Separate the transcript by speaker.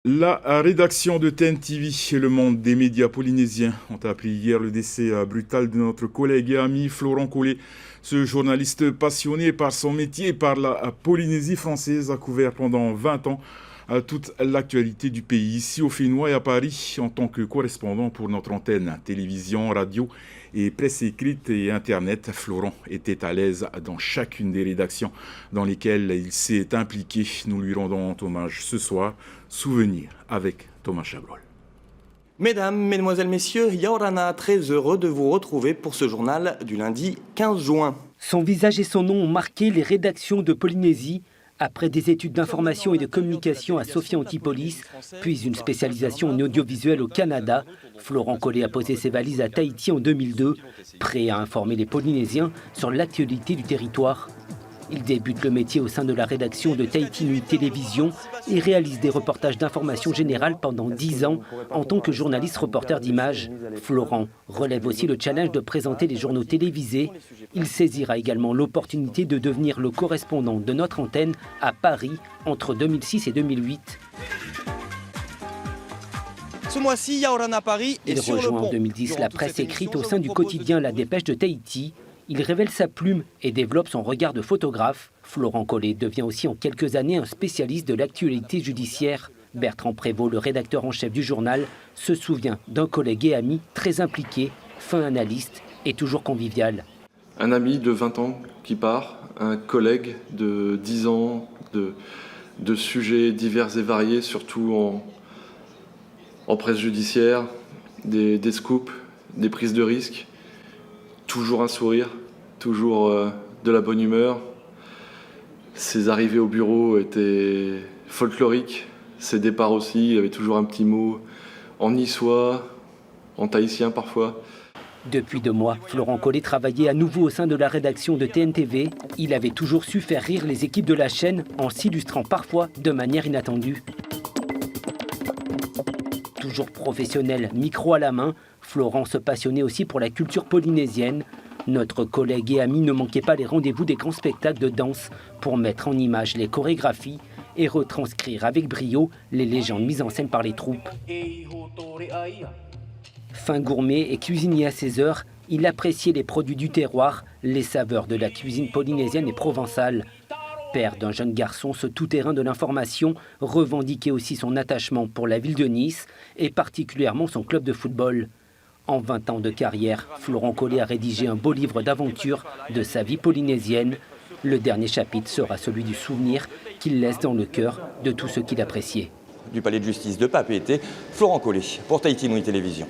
Speaker 1: La rédaction de TNTV et le monde des médias polynésiens ont appris hier le décès brutal de notre collègue et ami Florent Collet. Ce journaliste passionné par son métier et par la Polynésie française a couvert pendant 20 ans toute l'actualité du pays, ici au Fénois et à Paris, en tant que correspondant pour notre antenne, télévision, radio et presse écrite et Internet. Florent était à l'aise dans chacune des rédactions dans lesquelles il s'est impliqué. Nous lui rendons hommage ce soir. Souvenir avec Thomas Chabrol.
Speaker 2: Mesdames, Mesdemoiselles, Messieurs, Yaorana, très heureux de vous retrouver pour ce journal du lundi 15 juin.
Speaker 3: Son visage et son nom ont marqué les rédactions de Polynésie. Après des études d'information et de communication à Sophia Antipolis, puis une spécialisation en audiovisuel au Canada, Florent Collet a posé ses valises à Tahiti en 2002, prêt à informer les Polynésiens sur l'actualité du territoire. Il débute le métier au sein de la rédaction de Tahiti Nui Télévision et réalise des reportages d'information générale pendant 10 ans en tant que journaliste reporter d'images. Florent relève aussi le challenge de présenter les journaux télévisés. Il saisira également l'opportunité de devenir le correspondant de notre antenne à Paris entre 2006 et 2008.
Speaker 2: Ce mois-ci, Yaorana Paris est sur le pont.
Speaker 3: Il rejoint en 2010 la presse écrite au sein du quotidien La Dépêche de Tahiti. Il révèle sa plume et développe son regard de photographe. Florent Collet devient aussi en quelques années un spécialiste de l'actualité judiciaire. Bertrand Prévost, le rédacteur en chef du journal, se souvient d'un collègue et ami très impliqué, fin analyste et toujours convivial.
Speaker 4: Un ami de 20 ans qui part, un collègue de 10 ans, de sujets divers et variés, surtout en presse judiciaire, des scoops, des prises de risques. Toujours un sourire, toujours de la bonne humeur. Ses arrivées au bureau étaient folkloriques, ses départs aussi, il avait toujours un petit mot en niçois, en tahitien parfois.
Speaker 3: Depuis 2 mois, Florent Collet travaillait à nouveau au sein de la rédaction de TNTV. Il avait toujours su faire rire les équipes de la chaîne en s'illustrant parfois de manière inattendue. Toujours professionnel, micro à la main, Florent se passionnait aussi pour la culture polynésienne. Notre collègue et ami ne manquait pas les rendez-vous des grands spectacles de danse pour mettre en image les chorégraphies et retranscrire avec brio les légendes mises en scène par les troupes. Fin gourmet et cuisinier à ses heures, il appréciait les produits du terroir, les saveurs de la cuisine polynésienne et provençale. Père d'un jeune garçon, ce tout-terrain de l'information revendiquait aussi son attachement pour la ville de Nice et particulièrement son club de football. En 20 ans de carrière, Florent Collet a rédigé un beau livre d'aventures de sa vie polynésienne. Le dernier chapitre sera celui du souvenir qu'il laisse dans le cœur de tous ceux qu'il appréciait.
Speaker 5: Du palais de justice de Papeete, Florent Collet pour Tahiti Nui Télévision.